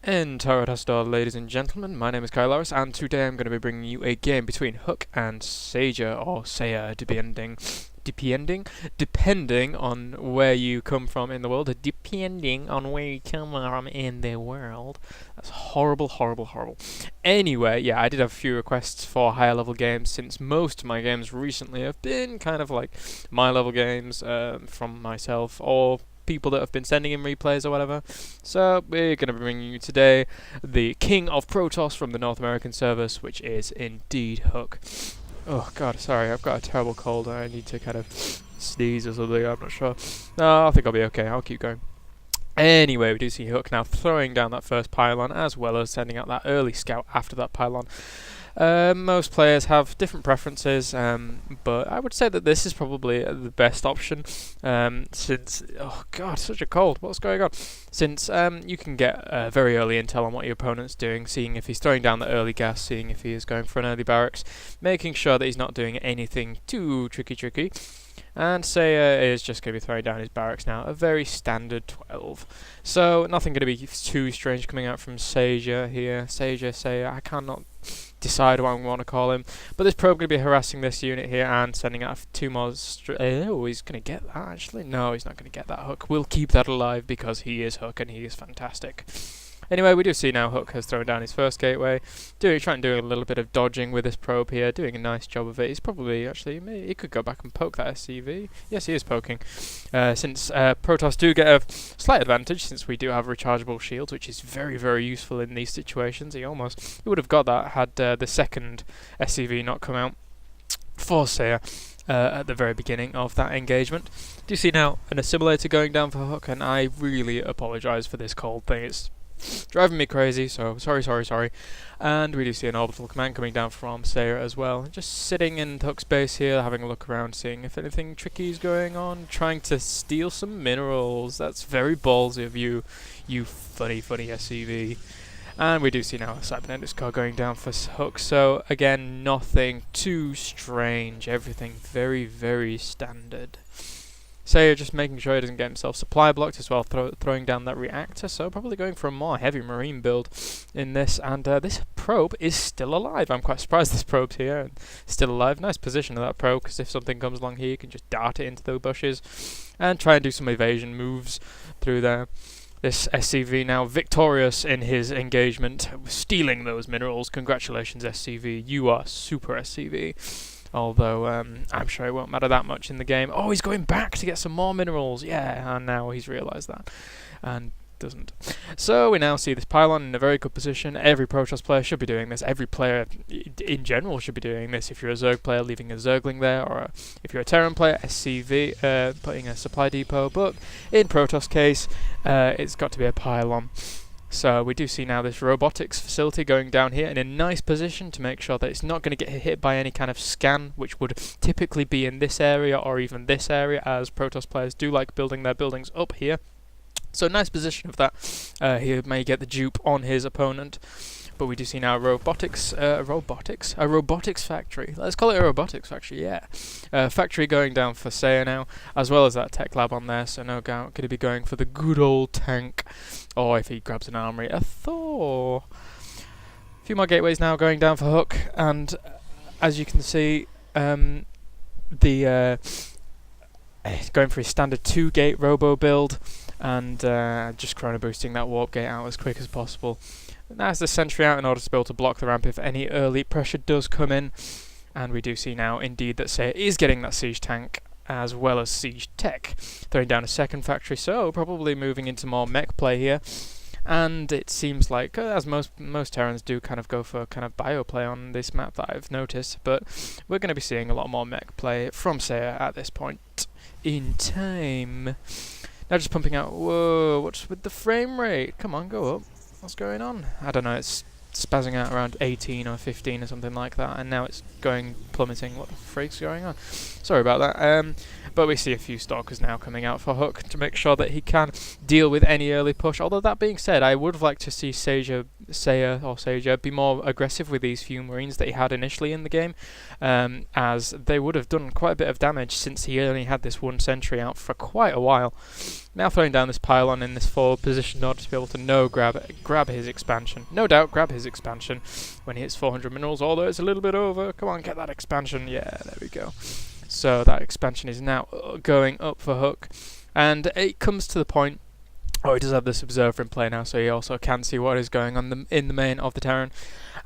And Tower, ladies and gentlemen, my name is Kaelaris, and today I'm going to be bringing you a game between HuK and SaJeR, or SaJeR, depending on where you come from in the world. Depending on where you come from in the world. That's horrible, horrible, horrible. Anyway, yeah, I did have a few requests for higher level games, since most of my games recently have been kind of like my level games from myself, or people that have been sending in replays or whatever. So we're going to be bringing you today the king of Protoss from the North American service, which is indeed HuK. Oh god, sorry, I've got a terrible cold. I need to kind of sneeze or something, I'm not sure. No, I think I'll be okay, I'll keep going. Anyway, we do see HuK now throwing down that first pylon, as well as sending out that early scout after that pylon. Most players have different preferences, but I would say that this is probably the best option, since, oh god, such a cold, what's going on? Since you can get very early intel on what your opponent's doing, seeing if he's throwing down the early gas, seeing if he is going for an early barracks, making sure that he's not doing anything too tricky. And SaJeR is just going to be throwing down his barracks now, a very standard 12. So nothing going to be too strange coming out from SaJeR here. SaJeR, I cannot decide what I want to call him. But this probe going to be harassing this unit here and sending out two more. Oh, he's going to get that actually. No, he's not going to get that HuK. We'll keep that alive because he is HuK and he is fantastic. Anyway, we do see now HuK has thrown down his first gateway, trying to do a little bit of dodging with this probe here, doing a nice job of it. He's probably, actually, he could go back and poke that SCV. Yes, he is poking. Since Protoss do get a slight advantage, since we do have rechargeable shields, which is very, very useful in these situations. He would have got that had the second SCV not come out for SaJeR. At the very beginning of that engagement. Do you see now an assimilator going down for HuK, and I really apologise for this cold thing. It's driving me crazy, so sorry. And we do see an orbital command coming down from SaJeR as well. Just sitting in HuK's base here, having a look around, seeing if anything tricky is going on, trying to steal some minerals. That's very ballsy of you, you funny SCV. And we do see now a cybernetics car going down for HuK, so again, nothing too strange, everything very, very standard. SaJeR just making sure he doesn't get himself supply blocked as well, throwing down that reactor, so probably going for a more heavy marine build in this, and this probe is still alive. I'm quite surprised this probe's here and still alive. Nice position of that probe, because if something comes along here you can just dart it into the bushes and try and do some evasion moves through there. This SCV now victorious in his engagement, stealing those minerals. Congratulations SCV, you are super SCV. Although, I'm sure it won't matter that much in the game. Oh, he's going back to get some more minerals. Yeah, and now he's realised that. And doesn't. So we now see this pylon in a very good position. Every Protoss player should be doing this. Every player in general should be doing this. If you're a Zerg player, leaving a Zergling there, or if you're a Terran player, SCV, putting a supply depot. But in Protoss case, it's got to be a pylon. So we do see now this robotics facility going down here in a nice position to make sure that it's not going to get hit by any kind of scan, which would typically be in this area or even this area, as Protoss players do like building their buildings up here. So nice position of that. He may get the dupe on his opponent. But we do see now a robotics factory. Let's call it a robotics factory, yeah. Factory going down for SaJeR now, as well as that tech lab on there, so no doubt could he be going for the good old tank. Or if he grabs an armory, a Thor. A few more gateways now going down for HuK, and as you can see, going for his standard 2-gate robo build, and just chrono boosting that warp gate out as quick as possible. Now has the sentry out in order to be able to block the ramp if any early pressure does come in. And we do see now indeed that SaJeR is getting that siege tank as well as siege tech, throwing down a second factory, so probably moving into more mech play here. And it seems like, as most Terrans do, kind of go for kind of bio play on this map that I've noticed, but we're going to be seeing a lot more mech play from SaJeR at this point in time. Now just pumping out. Whoa, what's with the frame rate? Come on, go up. What's going on? I don't know, it's spazzing out around 18 or 15 or something like that, and now it's going plummeting. What the freak's going on? Sorry about that. But we see a few stalkers now coming out for HuK to make sure that he can deal with any early push. Although that being said, I would have liked to see SaJeR be more aggressive with these few Marines that he had initially in the game, as they would have done quite a bit of damage since he only had this one sentry out for quite a while. Now throwing down this pylon in this forward position in order to be able to grab his expansion. No doubt grab his expansion when he hits 400 minerals, although it's a little bit over. Come on, get that expansion. Yeah, there we go. So that expansion is now going up for HuK, and it comes to the point. Oh, he does have this observer in play now, so he also can see what is going on in the main of the Terran.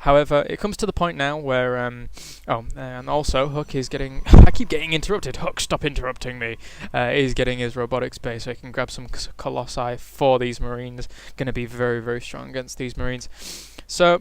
However, it comes to the point now where, and also HuK is getting. I keep getting interrupted. HuK, stop interrupting me. He's getting his robotics base, so he can grab some colossi for these Marines. Going to be very, very strong against these Marines. So,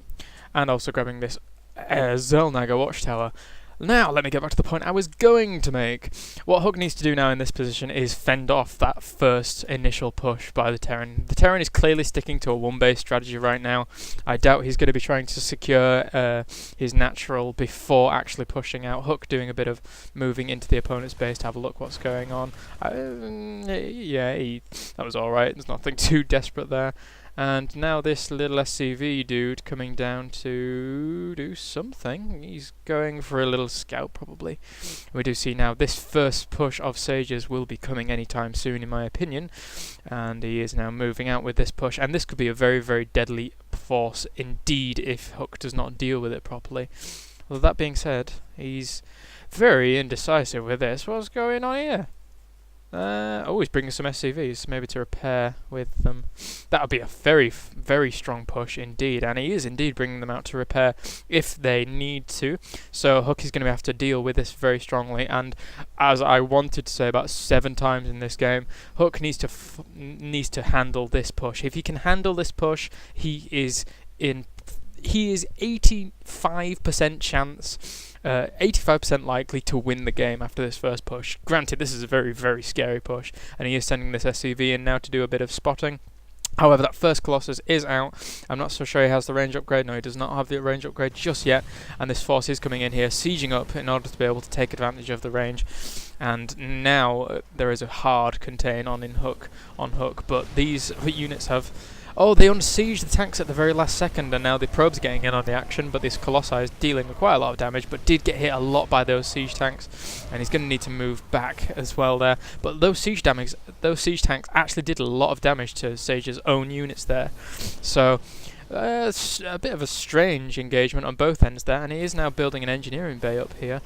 and also grabbing this Zelnaga watchtower. Now, let me get back to the point I was going to make. What HuK needs to do now in this position is fend off that first initial push by the Terran. The Terran is clearly sticking to a one-base strategy right now. I doubt he's going to be trying to secure his natural before actually pushing out. HuK doing a bit of moving into the opponent's base to have a look what's going on. That was alright. There's nothing too desperate there. And now this little SCV dude coming down to do something. He's going for a little scout probably. We do see now this first push of SaJeR's will be coming anytime soon in my opinion. And he is now moving out with this push. And this could be a very, very deadly force indeed if HuK does not deal with it properly. Well, that being said, he's very indecisive with this. What's going on here? He's bringing some SCVs, maybe to repair with them. That would be a very, very strong push indeed, and he is indeed bringing them out to repair if they need to. So HuK is going to have to deal with this very strongly, and as I wanted to say about 7 times in this game, HuK needs to handle this push. If he can handle this push, he is 85% chance. 85% likely to win the game after this first push. Granted, this is a very, very scary push, and he is sending this SCV in now to do a bit of spotting. However, that first Colossus is out. I'm not so sure he has the range upgrade. No, he does not have the range upgrade just yet, and this force is coming in here, sieging up in order to be able to take advantage of the range. And now there is a hard contain on HuK, but these units have... Oh, they unsieged the tanks at the very last second, and now the probe's getting in on the action, but this Colossi is dealing with quite a lot of damage, but did get hit a lot by those siege tanks, and he's going to need to move back as well there. But those siege tanks actually did a lot of damage to SaJeR's own units there. So, it's a bit of a strange engagement on both ends there, and he is now building an engineering bay up here.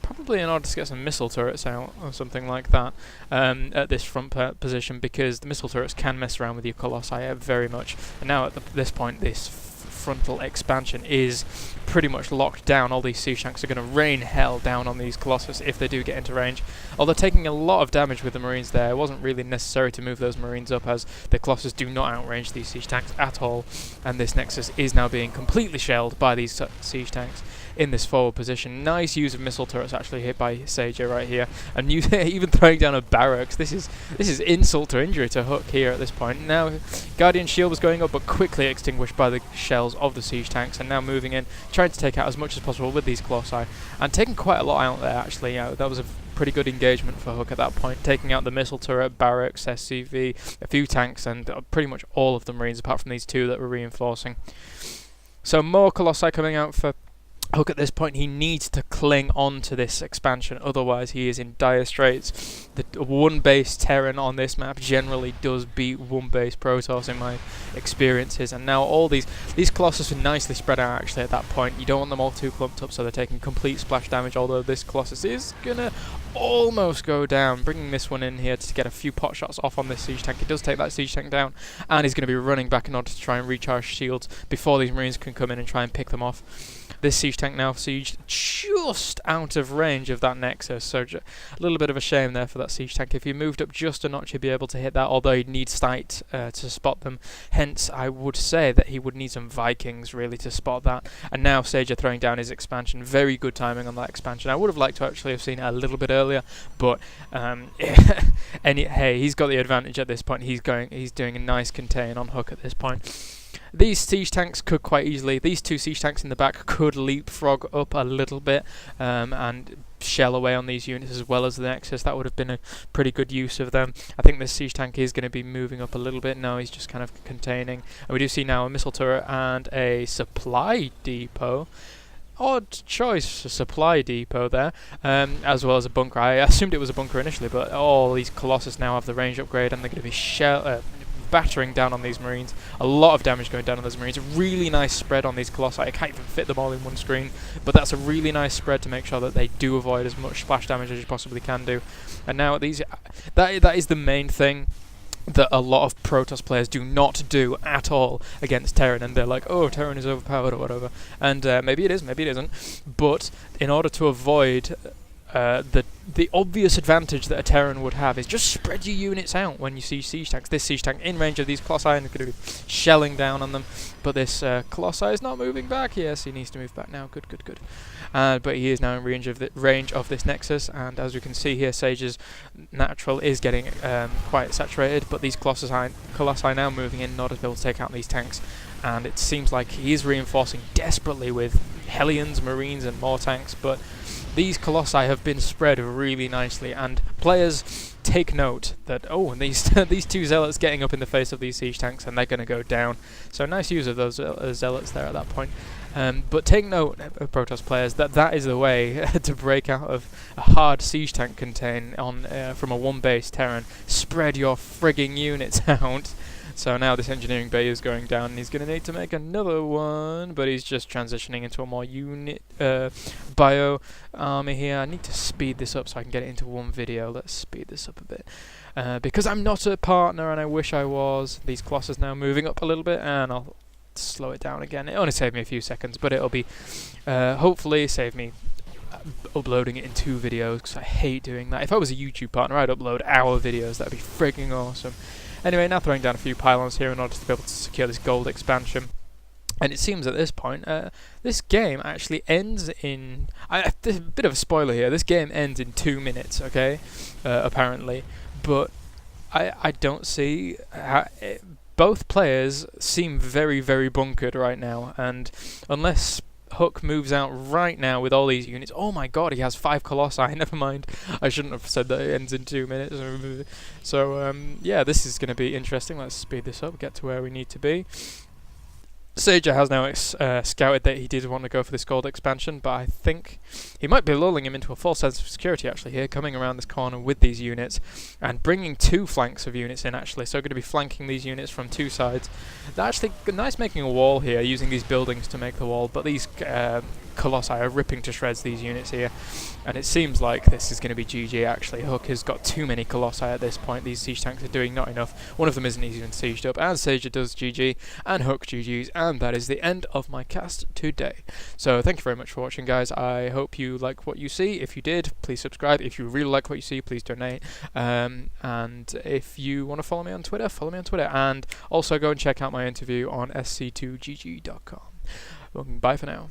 Probably in order to get some missile turrets out or something like that at this front position, because the missile turrets can mess around with your Colossi very much. And now at this point, this frontal expansion is pretty much locked down. All these siege tanks are going to rain hell down on these Colossus if they do get into range. Although taking a lot of damage with the Marines there, it wasn't really necessary to move those Marines up, as the Colossus do not outrange these siege tanks at all. And this Nexus is now being completely shelled by these siege tanks in this forward position. Nice use of missile turrets actually hit by SaJeR right here, and even throwing down a barracks. This is insult to injury to HuK here at this point. Now Guardian Shield was going up, but quickly extinguished by the shells of the siege tanks, and now moving in, trying to take out as much as possible with these Colossi, and taking quite a lot out there actually. That was a pretty good engagement for HuK at that point, taking out the missile turret, barracks, SCV, a few tanks, and pretty much all of the Marines apart from these 2 that were reinforcing. So more Colossi coming out for HuK at this point. He needs to cling on to this expansion, otherwise he is in dire straits. The one-base Terran on this map generally does beat one-base Protoss in my experiences, and now all these Colossus are nicely spread out actually at that point. You don't want them all too clumped up so they're taking complete splash damage, although this Colossus is gonna almost go down. Bringing this one in here to get a few pot shots off on this siege tank. It does take that siege tank down, and he's going to be running back in order to try and recharge shields before these Marines can come in and try and pick them off. This siege tank now sieged just out of range of that Nexus, so a little bit of a shame there for that siege tank. If he moved up just a notch, he'd be able to hit that, although he'd need sight to spot them. Hence, I would say that he would need some Vikings really to spot that. And now SaJeR throwing down his expansion. Very good timing on that expansion. I would have liked to actually have seen it a little bit earlier, but hey, he's got the advantage at this point. He's doing a nice contain on HuK at this point. These siege tanks could quite easily, these two siege tanks in the back could leapfrog up a little bit and shell away on these units as well as the Nexus. That would have been a pretty good use of them. I think this siege tank is going to be moving up a little bit. No, he's just kind of containing. And we do see now a missile turret and a supply depot. Odd choice, a supply depot there, as well as a bunker. I assumed it was a bunker initially, but all these Colossus now have the range upgrade and they're going to be battering down on these Marines. A lot of damage going down on those Marines. A really nice spread on these Colossi. I can't even fit them all in one screen, but that's a really nice spread to make sure that they do avoid as much splash damage as you possibly can do. And now these, that is the main thing that a lot of Protoss players do not do at all against Terran, and they're like, oh, Terran is overpowered or whatever. And maybe it is, maybe it isn't. But in order to avoid the obvious advantage that a Terran would have is just spread your units out when you see siege tanks. This siege tank in range of these Colossi and is going to be shelling down on them, but this Colossi is not moving back. Yes, he needs to move back now. Good, good, good. But he is now in range of this Nexus, and as we can see here, SaJeR's natural is getting quite saturated, but these Colossi now moving in order to be able to take out these tanks, and it seems like he is reinforcing desperately with Hellions, Marines, and more tanks, but these Colossi have been spread really nicely, and players take note that, oh, these these two Zealots getting up in the face of these siege tanks, and they're going to go down. So nice use of those Zealots there at that point. But take note, Protoss players, that is the way to break out of a hard siege tank contain on from a one-base Terran. Spread your frigging units out. So now this engineering bay is going down, and he's going to need to make another one, but he's just transitioning into a more unit bio army here. I need to speed this up so I can get it into one video. Let's speed this up a bit. Because I'm not a partner, and I wish I was. These Colossus now moving up a little bit, and I'll slow it down again. It only saved me a few seconds, but it'll be hopefully save me uploading it in 2 videos, because I hate doing that. If I was a YouTube partner, I'd upload our videos. That'd be frigging awesome. Anyway, now throwing down a few pylons here in order to be able to secure this gold expansion. And it seems at this point, this game actually ends in... a bit of a spoiler here. This game ends in 2 minutes, okay? Apparently. But I don't see... both players seem very, very bunkered right now. And unless HuK moves out right now with all these units... Oh my god, he has 5 Colossi. Never mind. I shouldn't have said that it ends in 2 minutes. So, yeah, this is going to be interesting. Let's speed this up, get to where we need to be. SaJeR has now scouted that he did want to go for this gold expansion, but I think he might be lulling him into a false sense of security actually here, coming around this corner with these units and bringing 2 flanks of units in actually, so going to be flanking these units from 2 sides. They're actually nice making a wall here, using these buildings to make the wall, but these Colossi are ripping to shreds these units here, and it seems like this is going to be GG actually. HuK has got too many Colossi at this point. These siege tanks are doing not enough. One of them isn't even sieged up, and SaJeR does GG, and HuK GG's, and that is the end of my cast today. So thank you very much for watching, guys. I hope you like what you see. If you did, please subscribe. If you really like what you see, please donate. And if you want to follow me on Twitter, follow me on Twitter, and also go and check out my interview on SC2GG.com. Bye for now.